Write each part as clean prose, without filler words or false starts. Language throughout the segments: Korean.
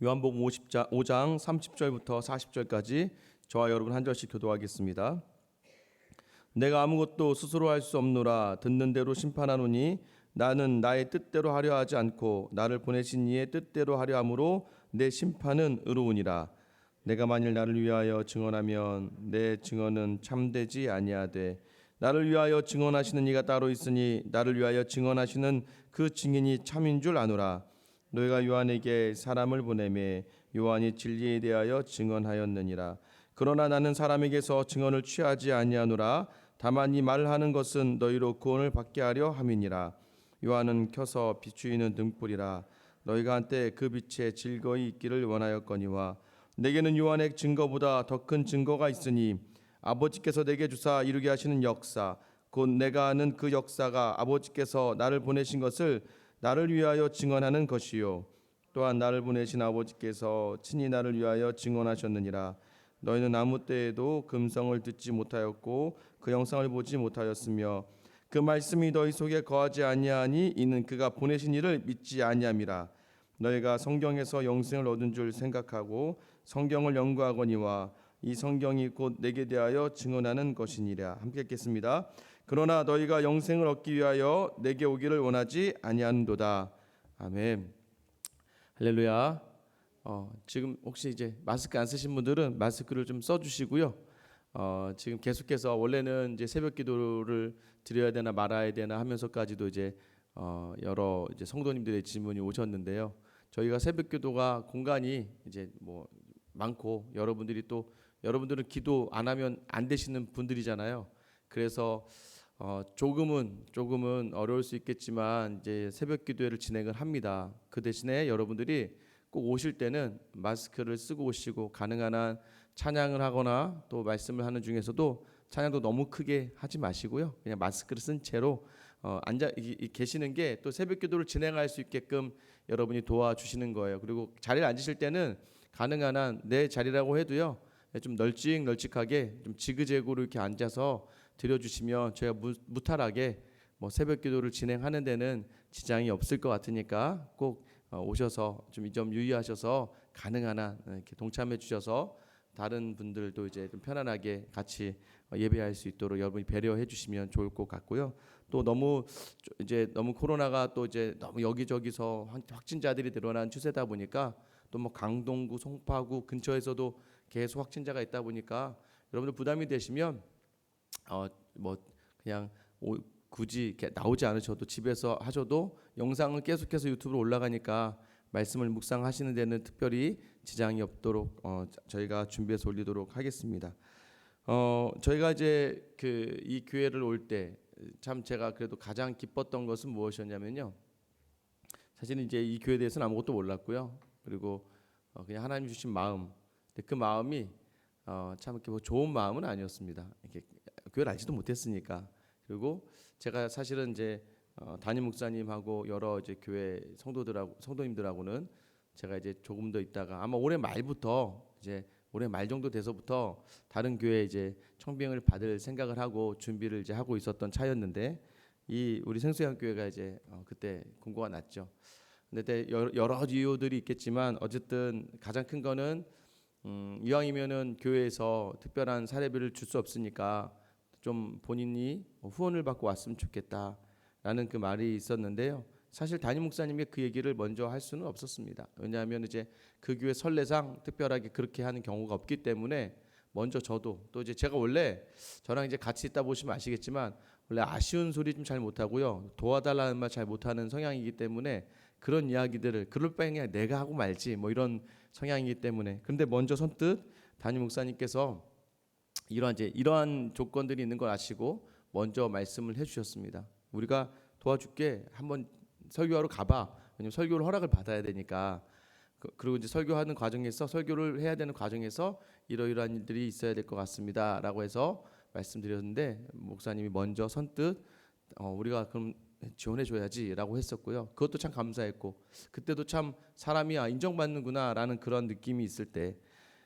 요한복음 5장 30절부터 40절까지 저와 여러분 한 절씩 교도하겠습니다. 내가 아무것도 스스로 할 수 없노라. 듣는 대로 심판하노니 나는 나의 뜻대로 하려 하지 않고 나를 보내신 이의 뜻대로 하려 함으로 내 심판은 의로우니라. 내가 만일 나를 위하여 증언하면 내 증언은 참되지 아니하되 나를 위하여 증언하시는 이가 따로 있으니 나를 위하여 증언하시는 그 증인이 참인 줄 아노라. 너희가 요한에게 사람을 보내매 요한이 진리에 대하여 증언하였느니라. 그러나 나는 사람에게서 증언을 취하지 아니하노라. 다만 이 말을 하는 것은 너희로 구원을 받게 하려 함이니라. 요한은 켜서 비추이는 등불이라. 너희가 한때 그 빛에 즐거이 있기를 원하였거니와 내게는 요한의 증거보다 더 큰 증거가 있으니 아버지께서 내게 주사 이루게 하시는 역사 곧 내가 아는 그 역사가 아버지께서 나를 보내신 것을 나를 위하여 증언하는 것이요 또한 나를 보내신 아버지께서 친히 나를 위하여 증언하셨느니라. 너희는 아무 때에도 그 음성을 듣지 못하였고 그 영상을 보지 못하였으며 그 말씀이 너희 속에 거하지 아니하니 이는 그가 보내신 이를 믿지 아니함이라. 너희가 성경에서 영생을 얻은 줄 생각하고 성경을 연구하거니와 이 성경이 곧 내게 대하여 증언하는 것이니라. 함께 읽겠습니다. 그러나 너희가 영생을 얻기 위하여 내게 오기를 원하지 아니하는도다. 아멘. 할렐루야. 지금 혹시 이제 마스크 안 쓰신 분들은 마스크를 좀 써주시고요. 지금 계속해서 원래는 이제 새벽 기도를 드려야 되나 말아야 되나 하면서까지도 이제 여러 이제 성도님들의 질문이 오셨는데요. 저희가 새벽 기도가 공간이 이제 뭐 많고 여러분들은 기도 안 하면 안 되시는 분들이잖아요. 그래서 조금은 어려울 수 있겠지만 이제 새벽 기도회를 진행을 합니다. 그 대신에 여러분들이 꼭 오실 때는 마스크를 쓰고 오시고 가능한 한 찬양을 하거나 또 말씀을 하는 중에서도 찬양도 너무 크게 하지 마시고요. 그냥 마스크를 쓴 채로 앉아 계시는 게 또 새벽 기도를 진행할 수 있게끔 여러분이 도와주시는 거예요. 그리고 자리를 앉으실 때는 가능한 한 내 자리라고 해도요. 좀 널찍하게 좀 지그재그로 이렇게 앉아서 드려주시면 저희가 무탈하게 뭐 새벽 기도를 진행하는 데는 지장이 없을 것 같으니까 꼭 오셔서 좀 이 점 유의하셔서 가능한 한 이렇게 동참해 주셔서 다른 분들도 이제 좀 편안하게 같이 예배할 수 있도록 여러분이 배려해 주시면 좋을 것 같고요. 또 너무 코로나가 또 이제 너무 여기저기서 확진자들이 늘어난 추세다 보니까 또 뭐 강동구, 송파구 근처에서도 계속 확진자가 있다 보니까 여러분들 부담이 되시면 뭐 그냥 굳이 이렇게 나오지 않으셔도 집에서 하셔도 영상을 계속해서 유튜브로 올라가니까 말씀을 묵상하시는 데는 특별히 지장이 없도록 저희가 준비해서 올리도록 하겠습니다. 저희가 이제 이 교회를 올 때 참 제가 그래도 가장 기뻤던 것은 무엇이었냐면요. 사실은 이제 이 교회에 대해서는 아무것도 몰랐고요. 그리고 그냥 하나님 주신 마음, 근데 그 마음이 참 이렇게 뭐 좋은 마음은 아니었습니다. 이렇게 교회를 알지도 못했으니까. 그리고 제가 사실은 이제 담임 목사님하고 여러 이제 교회 성도님들하고는 제가 이제 조금 더 있다가 아마 올해 말 정도 돼서부터 다른 교회 이제 청빙을 받을 생각을 하고 준비를 이제 하고 있었던 차였는데 우리 생수양 교회가 이제 그때 공고가 났죠. 근데 여러 이유들이 있겠지만 어쨌든 가장 큰 거는 이왕이면은 교회에서 특별한 사례비를 줄 수 없으니까 좀 본인이 후원을 받고 왔으면 좋겠다라는 그 말이 있었는데요. 사실 담임 목사님이 그 얘기를 먼저 할 수는 없었습니다. 왜냐하면 이제 그 교회 선례상 특별하게 그렇게 하는 경우가 없기 때문에 먼저 저도 또 이제 제가 원래 저랑 이제 같이 있다 보시면 아시겠지만 원래 아쉬운 소리 좀 잘 못하고요. 도와달라는 말 잘 못하는 성향이기 때문에 그런 이야기들을 그럴 바에 그냥 내가 하고 말지 뭐 이런 성향이기 때문에 근데 먼저 선뜻 담임 목사님께서 이러한 조건들이 있는 걸 아시고 먼저 말씀을 해주셨습니다. 우리가 도와줄게. 한번 설교하러 가봐. 왜냐면 설교를 허락을 받아야 되니까. 그리고 이제 설교를 해야 되는 과정에서 이러이러한 일들이 있어야 될 것 같습니다라고 해서 말씀드렸는데 목사님이 먼저 선뜻 우리가 그럼 지원해 줘야지라고 했었고요. 그것도 참 감사했고 그때도 참 사람이 인정받는구나라는 그런 느낌이 있을 때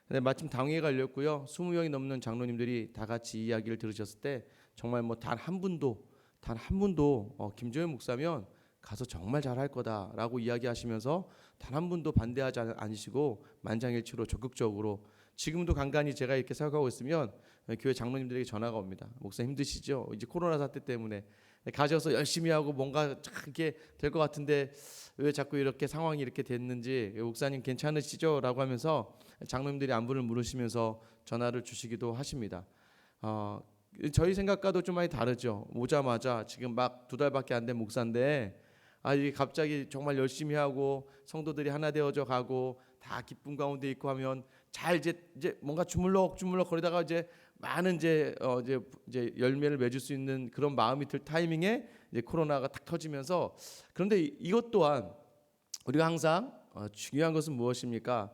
근데 마침 당회가 열렸고요. 20명이 넘는 장로님들이 다 같이 이야기를 들으셨을 때 정말 뭐 단 한 분도 김조현 목사면 가서 정말 잘할 거다라고 이야기하시면서 단 한 분도 반대하지 않으시고 만장일치로 적극적으로 지금도 간간히 제가 이렇게 생각하고 있으면 교회 장로님들에게 전화가 옵니다. 목사님 힘드시죠? 이제 코로나 사태 때문에 가셔서 열심히 하고 뭔가 이렇게 될 것 같은데 왜 자꾸 이렇게 상황이 이렇게 됐는지 목사님 괜찮으시죠? 라고 하면서 장로님들이 안부를 물으시면서 전화를 주시기도 하십니다. 저희 생각과도 좀 많이 다르죠. 오자마자 지금 막 2달밖에 안 된 목사인데 이게 갑자기 정말 열심히 하고 성도들이 하나 되어져 가고 다 기쁨 가운데 있고 하면 잘 이제 뭔가 주물럭주물럭 거리다가 이제 많은 이제 열매를 맺을 수 있는 그런 마음이 들 타이밍에 이제 코로나가 탁 터지면서 그런데 이것 또한 우리가 항상 중요한 것은 무엇입니까?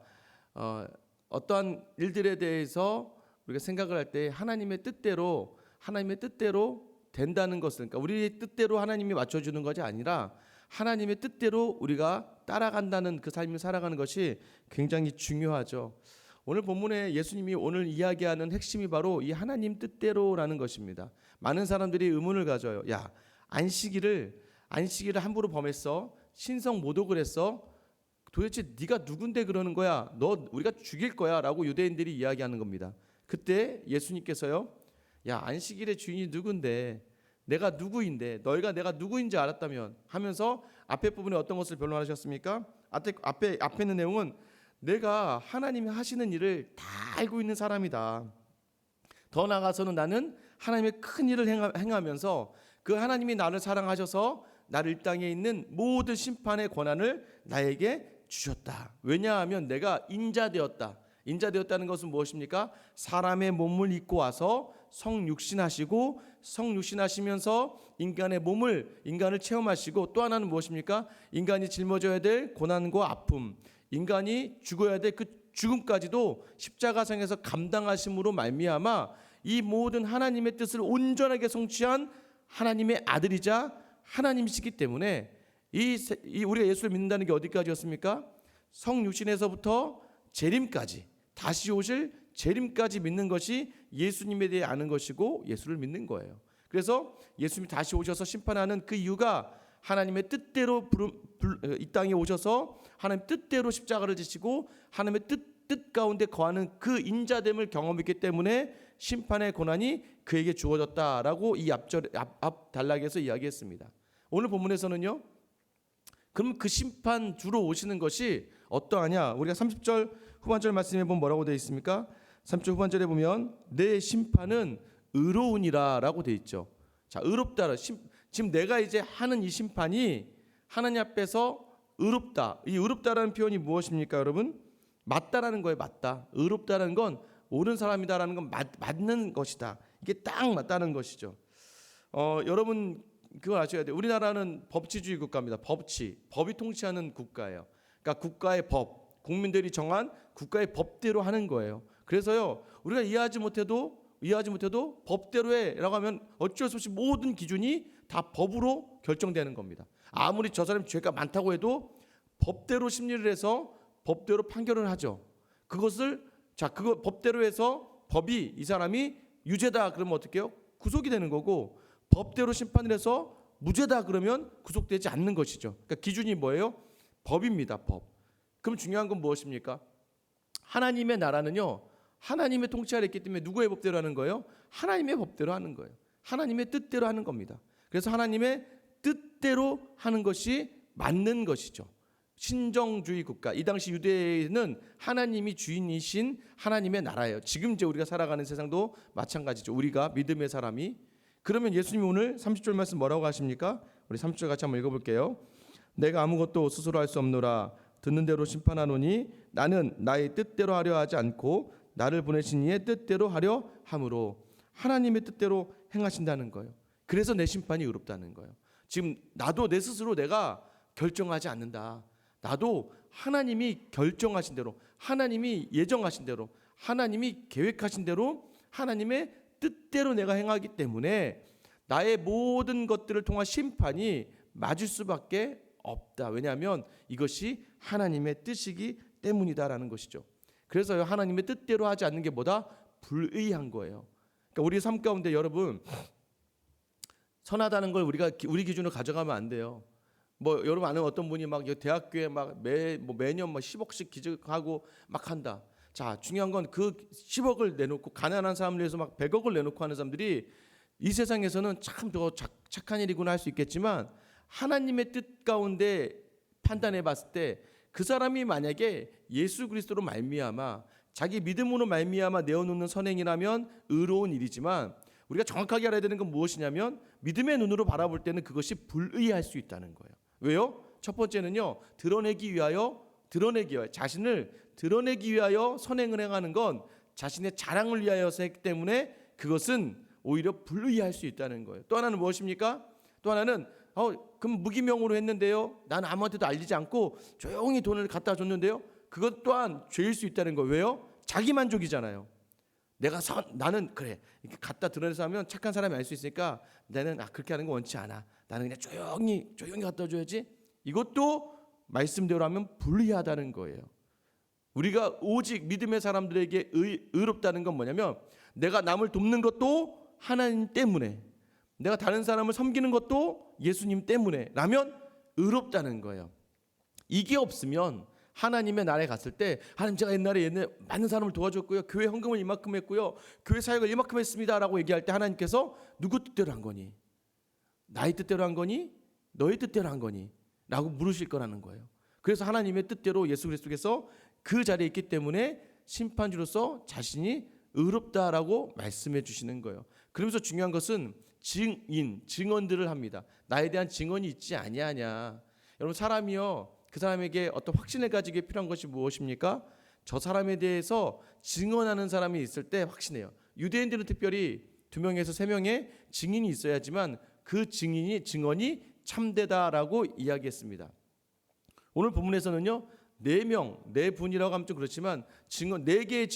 어떠한 일들에 대해서 우리가 생각을 할 때 하나님의 뜻대로 된다는 것을 그러니까 우리의 뜻대로 하나님이 맞춰주는 것이 아니라 하나님의 뜻대로 우리가 따라간다는 그 삶을 살아가는 것이 굉장히 중요하죠. 오늘 본문에 예수님이 오늘 이야기하는 핵심이 바로 이 하나님 뜻대로라는 것입니다. 많은 사람들이 의문을 가져요. 야, 안식일을 함부로 범했어? 신성 모독을 했어? 도대체 네가 누군데 그러는 거야? 너 우리가 죽일 거야 라고 유대인들이 이야기하는 겁니다. 그때 예수님께서요, 야, 안식일의 주인이 누군데 내가 누구인데 너희가 내가 누구인지 알았다면 하면서 앞에 부분에 어떤 것을 변론하셨습니까? 앞에 있는 내용은 내가 하나님이 하시는 일을 다 알고 있는 사람이다. 더 나아가서는 나는 하나님의 큰 일을 행하면서 그 하나님이 나를 사랑하셔서 나를 이 땅에 있는 모든 심판의 권한을 나에게 주셨다. 왜냐하면 내가 인자되었다. 인자되었다는 것은 무엇입니까? 사람의 몸을 입고 와서 성육신하시고 성육신하시면서 인간을 체험하시고 또 하나는 무엇입니까? 인간이 짊어져야 될 고난과 아픔, 인간이 죽어야 될 그 죽음까지도 십자가상에서 감당하심으로 말미암아 이 모든 하나님의 뜻을 온전하게 성취한 하나님의 아들이자 하나님이시기 때문에 우리가 예수를 믿는다는 게 어디까지였습니까? 성육신에서부터 재림까지 다시 오실 재림까지 믿는 것이 예수님에 대해 아는 것이고 예수를 믿는 거예요. 그래서 예수님이 다시 오셔서 심판하는 그 이유가 하나님의 뜻대로 이 땅에 오셔서 하나님 뜻대로 십자가를 지시고 하나님의 뜻 가운데 거하는 그 인자됨을 경험했기 때문에 심판의 고난이 그에게 주어졌다라고 이 앞 단락에서 이야기했습니다. 오늘 본문에서는요, 그럼 그 심판 주로 오시는 것이 어떠하냐? 우리가 30절 후반절 말씀에 보면 뭐라고 되어 있습니까? 30절 후반절에 보면 내 심판은 의로우니라라고 되어 있죠. 자, 의롭다. 지금 내가 이제 하는 이 심판이 하나님 앞에서 의롭다. 이 의롭다라는 표현이 무엇입니까, 여러분? 맞다라는 거예요. 맞다. 의롭다라는 건 옳은 사람이다라는 건 맞는 것이다. 이게 딱 맞다는 것이죠. 여러분 그걸 아셔야 돼요. 우리나라는 법치주의 국가입니다. 법이 통치하는 국가예요. 그러니까 국가의 법, 국민들이 정한 국가의 법대로 하는 거예요. 그래서요, 우리가 이해하지 못해도 법대로 해라고 하면 어쩔 수 없이 모든 기준이 다 법으로 결정되는 겁니다. 아무리 저 사람이 죄가 많다고 해도 법대로 심리를 해서 법대로 판결을 하죠. 그거 법대로 해서 법이 이 사람이 유죄다 그러면 어떻게 해요? 구속이 되는 거고, 법대로 심판을 해서 무죄다 그러면 구속되지 않는 것이죠. 그러니까 기준이 뭐예요? 법입니다. 법. 그럼 중요한 건 무엇입니까? 하나님의 나라는요, 하나님의 통치 아래 있기 때문에 누구의 법대로 하는 거예요? 하나님의 법대로 하는 거예요. 하나님의 뜻대로 하는 겁니다. 그래서 하나님의 뜻대로 하는 것이 맞는 것이죠. 신정주의 국가, 이 당시 유대는 하나님이 주인이신 하나님의 나라예요. 지금 이제 우리가 살아가는 세상도 마찬가지죠. 우리가 믿음의 사람이. 그러면 예수님이 오늘 30절 말씀 뭐라고 하십니까? 우리 30절 같이 한번 읽어볼게요. 내가 아무것도 스스로 할 수 없노라. 듣는 대로 심판하노니 나는 나의 뜻대로 하려 하지 않고 나를 보내신 이의 뜻대로 하려 함으로. 하나님의 뜻대로 행하신다는 거예요. 그래서 내 심판이 의롭다는 거예요. 지금 나도 내 스스로 내가 결정하지 않는다. 나도 하나님이 결정하신 대로, 하나님이 예정하신 대로, 하나님이 계획하신 대로 하나님의 뜻대로 내가 행하기 때문에 나의 모든 것들을 통한 심판이 맞을 수밖에 없다. 왜냐하면 이것이 하나님의 뜻이기 때문이다라는 것이죠. 그래서 하나님의 뜻대로 하지 않는 게 뭐다? 불의한 거예요. 그러니까 우리 삶 가운데 여러분, 선하다는 걸 우리 기준으로 가져가면 안 돼요. 뭐 여러분 아는 어떤 분이 막 대학교에 막 매년 막 10억씩 기증하고 막 한다. 자, 중요한 건 그 10억을 내놓고 가난한 사람을 위해서 막 100억을 내놓고 하는 사람들이 이 세상에서는 참 더 착한 일이구나 할 수 있겠지만 하나님의 뜻 가운데 판단해 봤을 때 그 사람이 만약에 예수 그리스도로 말미암아 자기 믿음으로 말미암아 내어놓는 선행이라면 의로운 일이지만 우리가 정확하게 알아야 되는 건 무엇이냐면 믿음의 눈으로 바라볼 때는 그것이 불의할 수 있다는 거예요. 왜요? 첫 번째는요, 드러내기 위하여 자신을 드러내기 위하여 선행을 행하는 건 자신의 자랑을 위하여서 했기 때문에 그것은 오히려 불의할 수 있다는 거예요. 또 하나는 무엇입니까? 또 하나는 그럼 무기명으로 했는데요, 난 아무한테도 알리지 않고 조용히 돈을 갖다 줬는데요, 그것 또한 죄일 수 있다는 거예요. 왜요? 자기 만족이잖아요. 나는 그래 이렇게 갖다 드러내서 하면 착한 사람이 알 수 있으니까 나는 그렇게 하는 거 원치 않아. 나는 그냥 조용히 갖다 줘야지. 이것도 말씀대로 하면 불리하다는 거예요. 우리가 오직 믿음의 사람들에게 의롭다는 건 뭐냐면 내가 남을 돕는 것도 하나님 때문에, 내가 다른 사람을 섬기는 것도 예수님 때문에 라면 의롭다는 거예요. 이게 없으면 하나님의 나라에 갔을 때 하나님 제가 옛날에 많은 사람을 도와줬고요, 교회 헌금을 이만큼 했고요, 교회 사역을 이만큼 했습니다 라고 얘기할 때 하나님께서 누구 뜻대로 한 거니? 나의 뜻대로 한 거니? 너의 뜻대로 한 거니? 라고 물으실 거라는 거예요. 그래서 하나님의 뜻대로 예수 그리스도께서 그 자리에 있기 때문에 심판주로서 자신이 의롭다라고 말씀해 주시는 거예요. 그러면서 중요한 것은 증언들을 합니다. 나에 대한 증언이 있지 아니하냐. 여러분, 사람이요, 그 사람에게 어떤 확신을 가지기 필요한 것이 무엇입니까? 저 사람에 대해서 증언하는 사람이 있을 때 확신해요. 유대인들은 특별히 2명에서 3명의 증인이 있어야지만 그 증언이 참되다라고 이야기했습니다. 오늘 본문에서는요, 4분이라고 하면 좀 그렇지만 4개의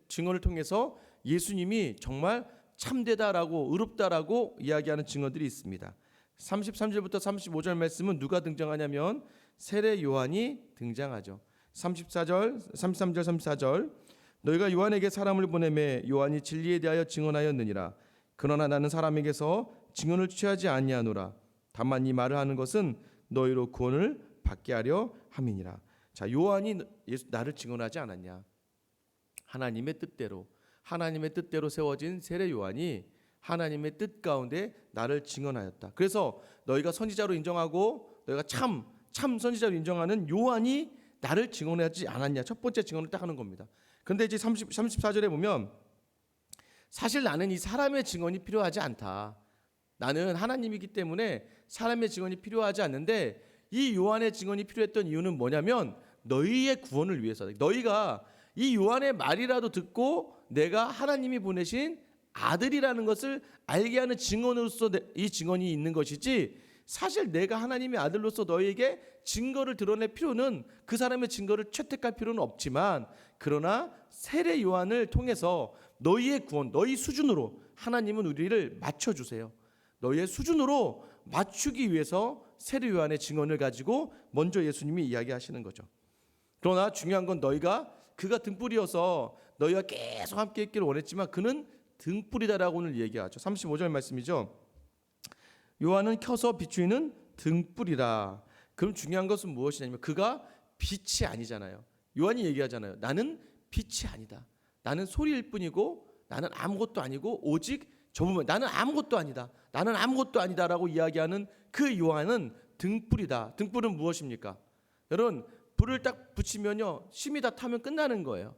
증언을 통해서 예수님이 정말 참되다라고 의롭다라고 이야기하는 증언들이 있습니다. 33절부터 35절 말씀은 누가 등장하냐면 세례 요한이 등장하죠. 33절 34절 너희가 요한에게 사람을 보내매 요한이 진리에 대하여 증언하였느니라. 그러나 나는 사람에게서 증언을 취하지 아니하노라. 다만 이 말을 하는 것은 너희로 구원을 받게 하려 함이니라. 자, 요한이 나를 증언하지 않았냐? 하나님의 뜻대로 세워진 세례 요한이 하나님의 뜻 가운데 나를 증언하였다. 그래서 너희가 선지자로 인정하고 너희가 참 선지자로 인정하는 요한이 나를 증언하지 않았냐? 첫 번째 증언을 딱 하는 겁니다. 그런데 이제 34절에 보면 사실 나는 이 사람의 증언이 필요하지 않다. 나는 하나님이기 때문에 사람의 증언이 필요하지 않는데 이 요한의 증언이 필요했던 이유는 뭐냐면 너희의 구원을 위해서다. 너희가 이 요한의 말이라도 듣고 내가 하나님이 보내신 아들이라는 것을 알게 하는 증언으로서 이 증언이 있는 것이지, 사실 내가 하나님의 아들로서 너희에게 증거를 드러낼 필요는, 그 사람의 증거를 채택할 필요는 없지만, 그러나 세례 요한을 통해서 너희의 구원, 너희 수준으로 하나님은 우리를 맞춰주세요. 너희의 수준으로 맞추기 위해서 세례 요한의 증언을 가지고 먼저 예수님이 이야기하시는 거죠. 그러나 중요한 건 그가 등불이어서 너희가 계속 함께 있기를 원했지만 그는 등불이다라고 오늘 얘기하죠. 35절 말씀이죠. 요한은 켜서 비추이는 등불이라. 그럼 중요한 것은 무엇이냐면 그가 빛이 아니잖아요. 요한이 얘기하잖아요. 나는 빛이 아니다. 나는 소리일 뿐이고 나는 아무것도 아니고 오직 저분만 나는 아무것도 아니다. 나는 아무것도 아니다라고 이야기하는 그 요한은 등불이다. 등불은 무엇입니까? 여러분, 불을 딱 붙이면요, 심이 다 타면 끝나는 거예요.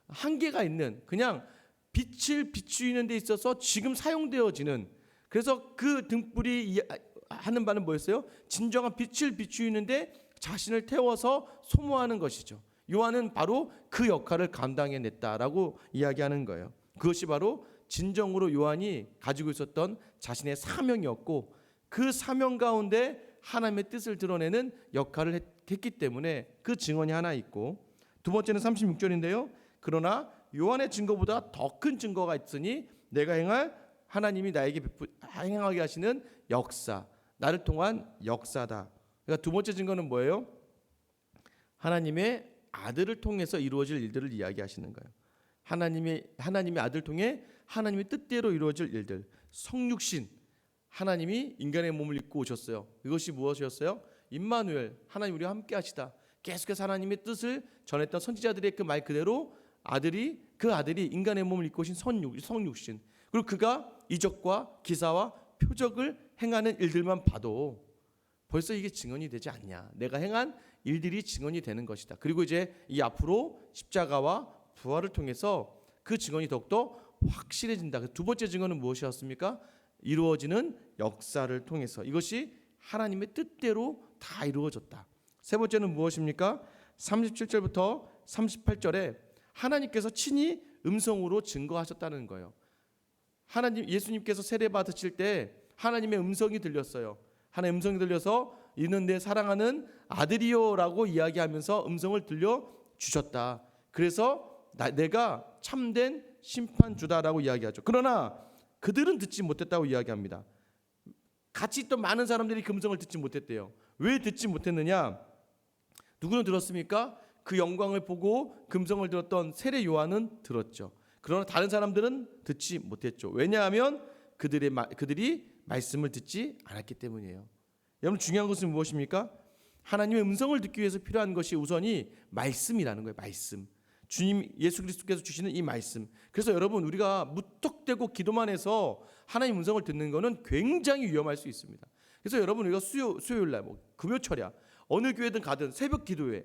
한계가 있는, 그냥 빛을 비추는 데 있어서 지금 사용되어지는, 그래서 그 등불이 하는 바는 뭐였어요? 진정한 빛을 비추는데 자신을 태워서 소모하는 것이죠. 요한은 바로 그 역할을 감당해냈다라고 이야기하는 거예요. 그것이 바로 진정으로 요한이 가지고 있었던 자신의 사명이었고, 그 사명 가운데 하나님의 뜻을 드러내는 역할을 했기 때문에 그 증언이 하나 있고, 두 번째는 36절인데요. 그러나 요한의 증거보다 더 큰 증거가 있으니 내가 행할 하나님이 나에게 행하게 하시는 역사, 나를 통한 역사다. 그러니까 두 번째 증거는 뭐예요? 하나님의 아들을 통해서 이루어질 일들을 이야기하시는 거예요. 하나님의 아들 통해 하나님의 뜻대로 이루어질 일들, 성육신, 하나님이 인간의 몸을 입고 오셨어요. 이것이 무엇이었어요? 임마누엘, 하나님 우리와 함께 하시다. 계속해서 하나님의 뜻을 전했던 선지자들의 그 말 그대로 그 아들이 인간의 몸을 입고 오신 성육신, 그리고 그가 이적과 기사와 표적을 행하는 일들만 봐도 벌써 이게 증언이 되지 않냐. 내가 행한 일들이 증언이 되는 것이다. 그리고 이제 이 앞으로 십자가와 부활을 통해서 그 증언이 더욱더 확실해진다. 두 번째 증언은 무엇이었습니까? 이루어지는 역사를 통해서 이것이 하나님의 뜻대로 다 이루어졌다. 세 번째는 무엇입니까? 37절부터 38절에 하나님께서 친히 음성으로 증거하셨다는 거예요. 예수님께서 세례 받으실 때 하나님의 음성이 들렸어요. 하나님의 음성이 들려서 이는 내 사랑하는 아들이요라고 이야기하면서 음성을 들려주셨다. 그래서 내가 참된 심판주다라고 이야기하죠. 그러나 그들은 듣지 못했다고 이야기합니다. 같이 있던 많은 사람들이 그 음성을 듣지 못했대요. 왜 듣지 못했느냐? 누구는 들었습니까? 그 영광을 보고 그 음성을 들었던 세례 요한은 들었죠. 그러나 다른 사람들은 듣지 못했죠. 왜냐하면 그들이 말씀을 듣지 않았기 때문이에요. 여러분, 중요한 것은 무엇입니까? 하나님의 음성을 듣기 위해서 필요한 것이 우선이 말씀이라는 거예요. 말씀. 주님 예수 그리스도께서 주시는 이 말씀. 그래서 여러분, 우리가 무턱대고 기도만 해서 하나님 음성을 듣는 것은 굉장히 위험할 수 있습니다. 그래서 여러분, 우리가 수요일날 금요철야 어느 교회든 가든 새벽 기도회,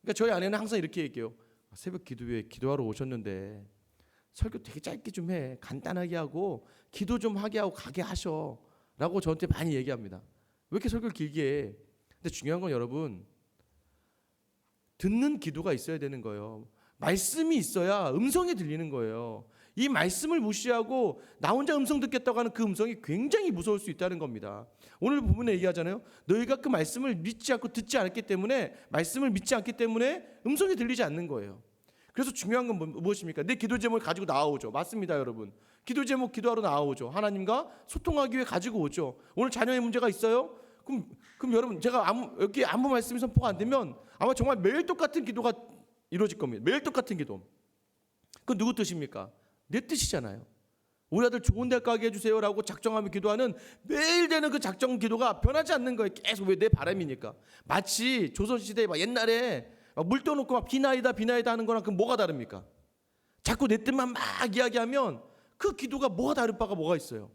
그러니까 저희 아내는 항상 이렇게 얘기해요. 새벽 기도회 기도하러 오셨는데 설교 되게 짧게 좀 해, 간단하게 하고 기도 좀 하게 하고 가게 하셔 라고 저한테 많이 얘기합니다. 왜 이렇게 설교를 길게 해? 근데 중요한 건 여러분, 듣는 기도가 있어야 되는 거예요. 말씀이 있어야 음성이 들리는 거예요. 이 말씀을 무시하고 나 혼자 음성 듣겠다고 하는 그 음성이 굉장히 무서울 수 있다는 겁니다. 오늘 부분에 얘기하잖아요. 너희가 그 말씀을 믿지 않고 듣지 않기 때문에, 말씀을 믿지 않기 때문에 음성이 들리지 않는 거예요. 그래서 중요한 건 무엇입니까? 내 기도 제목을 가지고 나와오죠. 맞습니다, 여러분. 기도 제목 기도하러 나와오죠. 하나님과 소통하기 위해 가지고 오죠. 오늘 자녀의 문제가 있어요? 그럼 여러분, 제가 여기 아무 말씀이 선포가 안 되면 아마 정말 매일 똑같은 기도가 이루어질 겁니다. 매일 똑같은 기도. 그건 누구 뜻입니까? 내 뜻이잖아요. 우리 아들 좋은 대학 가게 해주세요라고 작정하며 기도하는 매일 되는 그 작정 기도가 변하지 않는 거예요. 계속. 왜? 내 바람이니까. 마치 조선시대에 옛날에 물 떠놓고 비나이다 하는 거랑 그 뭐가 다릅니까? 자꾸 내 뜻만 막 이야기하면 그 기도가 뭐가 다른 바가 뭐가 있어요?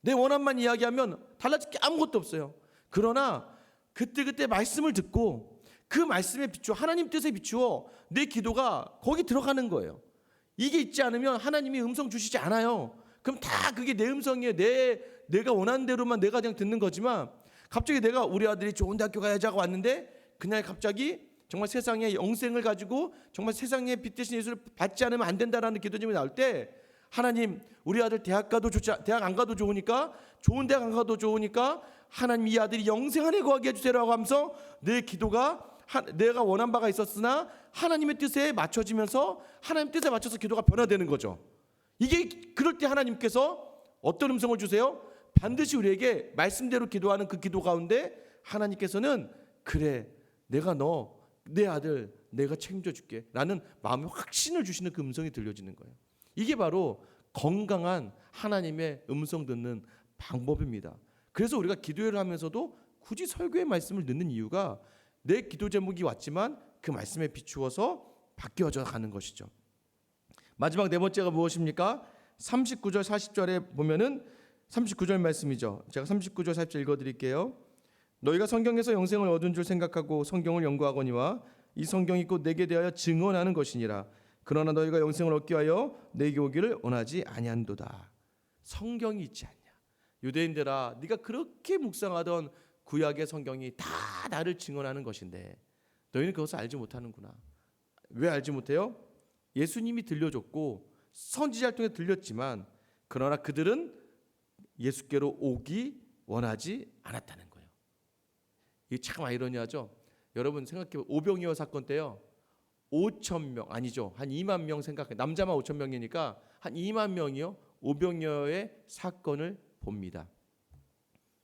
내 원함만 이야기하면 달라질 게 아무것도 없어요. 그러나 그때 말씀을 듣고 그 말씀에 비추어, 하나님 뜻에 비추어 내 기도가 거기 들어가는 거예요. 이게 있지 않으면 하나님이 음성 주시지 않아요. 그럼 다 그게 내 음성이에요. 내가 원하는 대로만 내가 그냥 듣는 거지만, 갑자기 내가 우리 아들이 좋은 대학교 가야지 하고 왔는데 그날 갑자기 정말 세상의 영생을 가지고 정말 세상의 빛 대신 예수를 받지 않으면 안 된다라는 기도 제목이 나올 때, 하나님 우리 아들 대학 안 가도 좋으니까, 좋은 대학 안 가도 좋으니까 하나님 이 아들이 영생 안에 거하게 해주세요라고 하면서 내 기도가 내가 원한 바가 있었으나 하나님의 뜻에 맞춰지면서 하나님 뜻에 맞춰서 기도가 변화되는 거죠. 이게 그럴 때 하나님께서 어떤 음성을 주세요? 반드시 우리에게 말씀대로 기도하는 그 기도 가운데 하나님께서는 그래, 내가 내 아들 내가 책임져 줄게 라는 마음의 확신을 주시는 그 음성이 들려지는 거예요. 이게 바로 건강한 하나님의 음성 듣는 방법입니다. 그래서 우리가 기도회를 하면서도 굳이 설교의 말씀을 듣는 이유가 내 기도 제목이 왔지만 그 말씀에 비추어서 바뀌어져 가는 것이죠. 마지막 네 번째가 무엇입니까? 39절 40절에 보면은 39절 말씀이죠. 제가 39절 40절 읽어드릴게요. 너희가 성경에서 영생을 얻은 줄 생각하고 성경을 연구하거니와 이 성경이 곧 내게 대하여 증언하는 것이니라. 그러나 너희가 영생을 얻기 위하여 내게 오기를 원하지 아니한도다. 성경이 있지 않냐? 유대인들아, 네가 그렇게 묵상하던 구약의 성경이 다 나를 증언하는 것인데 너희는 그것을 알지 못하는구나. 왜 알지 못해요? 예수님이 들려줬고 선지자를 통해 들렸지만, 그러나 그들은 예수께로 오기 원하지 않았다는 거예요. 이게 참 아이러니하죠. 여러분 생각해보면 오병이어 사건 때요, 5천 명 아니죠, 한 2만 명 생각해. 남자만 5천 명이니까 한 2만 명이요 오병이어의 사건을 봅니다.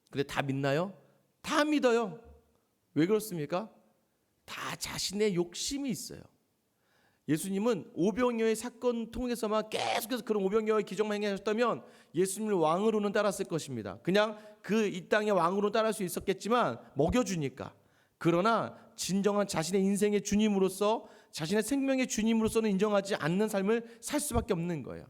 근데 다 믿나요? 다 믿어요. 왜 그렇습니까? 다 자신의 욕심이 있어요. 예수님은 오병이어의 사건 통해서만 계속해서 그런 오병이어의 기적만 행하셨다면 예수님을 왕으로는 따랐을 것입니다. 그냥 그 이 땅의 왕으로 따를 수 있었겠지만 먹여주니까. 그러나 진정한 자신의 인생의 주님으로서, 자신의 생명의 주님으로서는 인정하지 않는 삶을 살 수밖에 없는 거예요.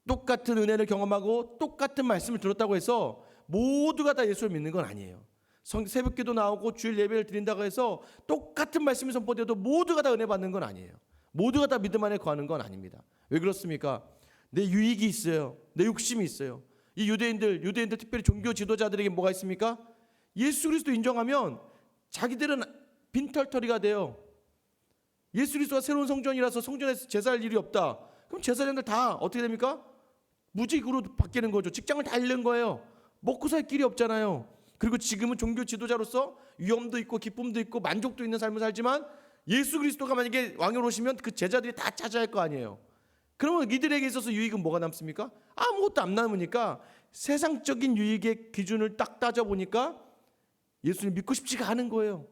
똑같은 은혜를 경험하고 똑같은 말씀을 들었다고 해서 모두가 다 예수를 믿는 건 아니에요. 새벽기도 나오고 주일 예배를 드린다고 해서 똑같은 말씀이 선포돼도 모두가 다 은혜 받는 건 아니에요. 모두가 다 믿음 안에 거하는 건 아닙니다. 왜 그렇습니까? 내 유익이 있어요. 내 욕심이 있어요. 이 유대인들 특별히 종교 지도자들에게 뭐가 있습니까? 예수 그리스도 인정하면 자기들은 빈털터리가 돼요. 예수 그리스도가 새로운 성전이라서 성전에서 제사할 일이 없다. 그럼 제사장들 다 어떻게 됩니까? 무직으로 바뀌는 거죠. 직장을 다 잃는 거예요. 먹고 살 길이 없잖아요. 그리고 지금은 종교 지도자로서 위엄도 있고 기쁨도 있고 만족도 있는 삶을 살지만 예수 그리스도가 만약에 왕으로 오시면 그 제자들이 다 차지할 거 아니에요. 그러면 이들에게 있어서 유익은 뭐가 남습니까? 아무것도 안 남으니까 세상적인 유익의 기준을 딱 따져보니까 예수를 믿고 싶지가 않은 거예요.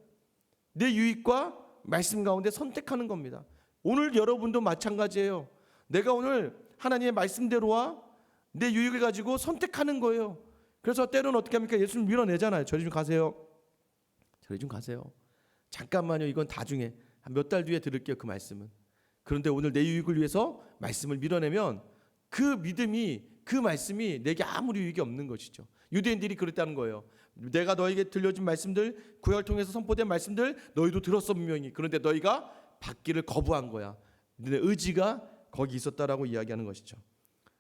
내 유익과 말씀 가운데 선택하는 겁니다. 오늘 여러분도 마찬가지예요. 내가 오늘 하나님의 말씀대로와 내 유익을 가지고 선택하는 거예요. 그래서 때로는 어떻게 합니까? 예수를 밀어내잖아요. 저리 좀 가세요. 저리 좀 가세요. 잠깐만요. 이건 나중에 한 몇 달 뒤에 들을게요. 그 말씀은. 그런데 오늘 내 유익을 위해서 말씀을 밀어내면 그 믿음이, 그 말씀이 내게 아무리 유익이 없는 것이죠. 유대인들이 그랬다는 거예요. 내가 너에게 들려준 말씀들, 구약을 통해서 선포된 말씀들 너희도 들었어 분명히. 그런데 너희가 받기를 거부한 거야. 내 의지가 거기 있었다라고 이야기하는 것이죠.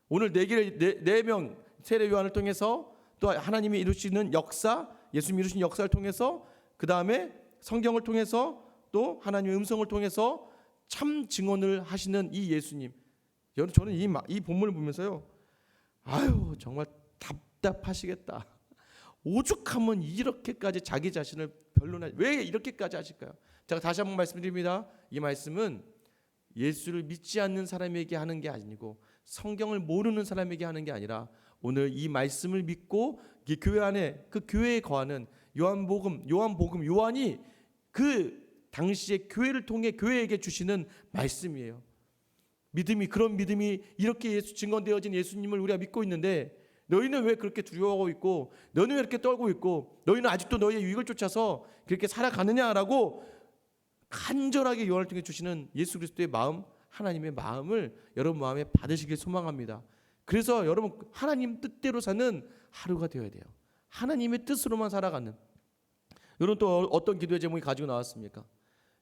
오늘 네 명 세례 요한을 통해서 또 하나님이 이루시는 역사, 예수님이 이루신 역사를 통해서, 그 다음에 성경을 통해서, 또 하나님의 음성을 통해서 참 증언을 하시는 이 예수님. 여러분, 저는 이 본문을 보면서요, 아유 정말 답답하시겠다. 오죽하면 이렇게까지 자기 자신을 변론하지, 왜 이렇게까지 하실까요? 제가 다시 한번 말씀드립니다. 이 말씀은 예수를 믿지 않는 사람에게 하는 게 아니고 성경을 모르는 사람에게 하는 게 아니라 오늘 이 말씀을 믿고 이 교회 안에, 그 교회에 거하는 요한이 그 당시의 교회를 통해 교회에게 주시는 말씀이에요. 그런 믿음이 이렇게 증언되어진 예수님을 우리가 믿고 있는데 너희는 왜 그렇게 두려워하고 있고, 너희는 왜 이렇게 떨고 있고, 너희는 아직도 너희의 유익을 쫓아서 그렇게 살아가느냐라고 간절하게 요한을 통해 주시는 예수 그리스도의 마음, 하나님의 마음을 여러분 마음에 받으시길 소망합니다. 그래서 여러분, 하나님 뜻대로 사는 하루가 되어야 돼요. 하나님의 뜻으로만 살아가는. 여러분, 또 어떤 기도의 제목이 가지고 나왔습니까?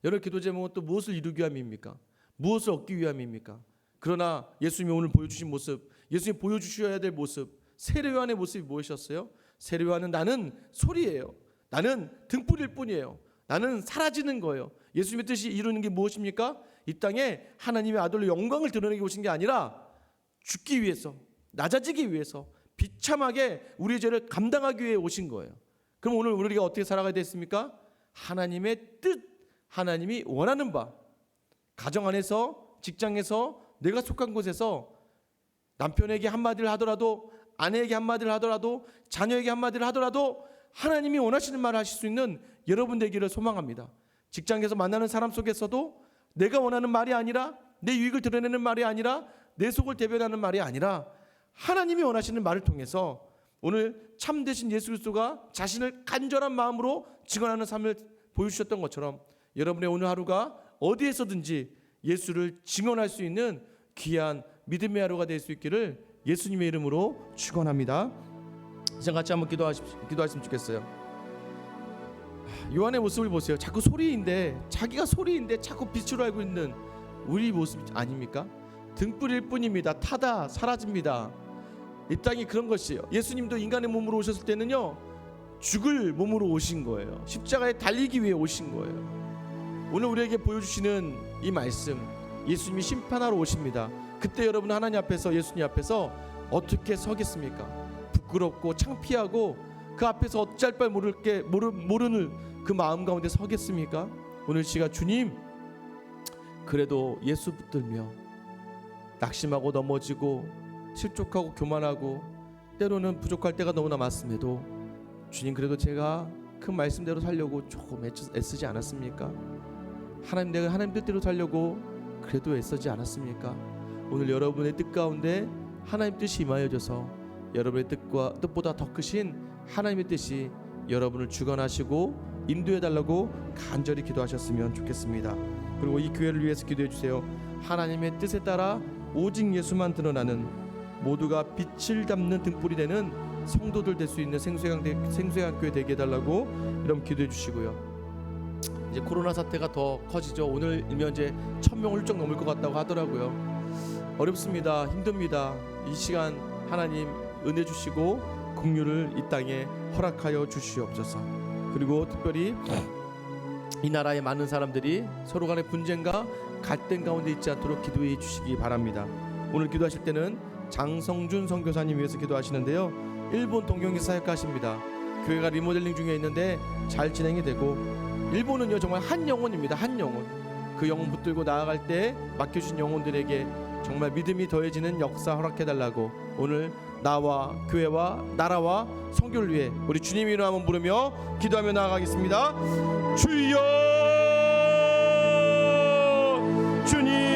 여러분, 기도 제목은 또 무엇을 이루기 위함입니까? 무엇을 얻기 위함입니까? 그러나 예수님이 오늘 보여주신 모습, 예수님이 보여주셔야 될 모습, 세례 요한의 모습이 무엇이었어요? 세례 요한은 나는 소리예요. 나는 등불일 뿐이에요. 나는 사라지는 거예요. 예수님의 뜻이 이루는 게 무엇입니까? 이 땅에 하나님의 아들로 영광을 드러내기 오신 게 아니라 죽기 위해서, 낮아지기 위해서, 비참하게 우리의 죄를 감당하기 위해 오신 거예요. 그럼 오늘 우리가 어떻게 살아가야 됐습니까? 하나님의 뜻, 하나님이 원하는 바, 가정 안에서, 직장에서, 내가 속한 곳에서 남편에게 한마디를 하더라도, 아내에게 한마디를 하더라도, 자녀에게 한마디를 하더라도 하나님이 원하시는 말을 하실 수 있는 여러분 되기를 소망합니다. 직장에서 만나는 사람 속에서도 내가 원하는 말이 아니라, 내 유익을 드러내는 말이 아니라, 내 속을 대변하는 말이 아니라 하나님이 원하시는 말을 통해서 오늘 참되신 예수 그리스도가 자신을 간절한 마음으로 증언하는 삶을 보여주셨던 것처럼 여러분의 오늘 하루가 어디에서든지 예수를 증언할 수 있는 귀한 믿음의 하루가 될 수 있기를 예수님의 이름으로 축원합니다. 이제 같이 한번 기도하시면 좋겠어요. 요한의 모습을 보세요. 자꾸 자기가 소리인데 자꾸 빛으로 알고 있는 우리 모습 아닙니까? 등불일 뿐입니다. 타다 사라집니다. 이 땅이 그런 것이에요. 예수님도 인간의 몸으로 오셨을 때는요, 죽을 몸으로 오신 거예요. 십자가에 달리기 위해 오신 거예요. 오늘 우리에게 보여주시는 이 말씀, 예수님이 심판하러 오십니다. 그때 여러분 하나님 앞에서, 예수님 앞에서 어떻게 서겠습니까? 부끄럽고 창피하고 그 앞에서 어찌할 바를 모르는 그 마음 가운데 서겠습니까? 오늘 시간 주님, 그래도 예수 붙들며 낙심하고 넘어지고 실족하고 교만하고 때로는 부족할 때가 너무나 많음에도 주님, 그래도 제가 그 말씀대로 살려고 조금 애쓰지 않았습니까? 내가 하나님 뜻대로 살려고 그래도 애쓰지 않았습니까? 오늘 여러분의 뜻 가운데 하나님 뜻이 임하여져서 여러분의 뜻보다 더 크신 하나님의 뜻이 여러분을 주관하시고 인도해 달라고 간절히 기도하셨으면 좋겠습니다. 그리고 이 교회를 위해서 기도해 주세요. 하나님의 뜻에 따라 오직 예수만 드러나는, 모두가 빛을 담는 등불이 되는 성도들 될 수 있는 생수강 교회 되게 해달라고 여러분 기도해 주시고요. 이제 코로나 사태가 더 커지죠. 오늘이면 이제 1000명을 훌쩍 넘을 것 같다고 하더라고요. 어렵습니다. 힘듭니다. 이 시간 하나님 은혜 주시고 긍휼을 이 땅에 허락하여 주시옵소서. 그리고 특별히 이 나라의 많은 사람들이 서로 간의 분쟁과 갈등 가운데 있지 않도록 기도해 주시기 바랍니다. 오늘 기도하실 때는 장성준 선교사님 위해서 기도하시는데요. 일본 동경에 사역하십니다. 교회가 리모델링 중에 있는데 잘 진행이 되고, 일본은요 정말 한 영혼입니다. 한 영혼. 그 영혼 붙들고 나아갈 때 맡겨주신 영혼들에게 정말 믿음이 더해지는 역사 허락해달라고 오늘 나와 교회와 나라와 선교를 위해 우리 주님 이름 한번 부르며 기도하며 나아가겠습니다. 주여, 주님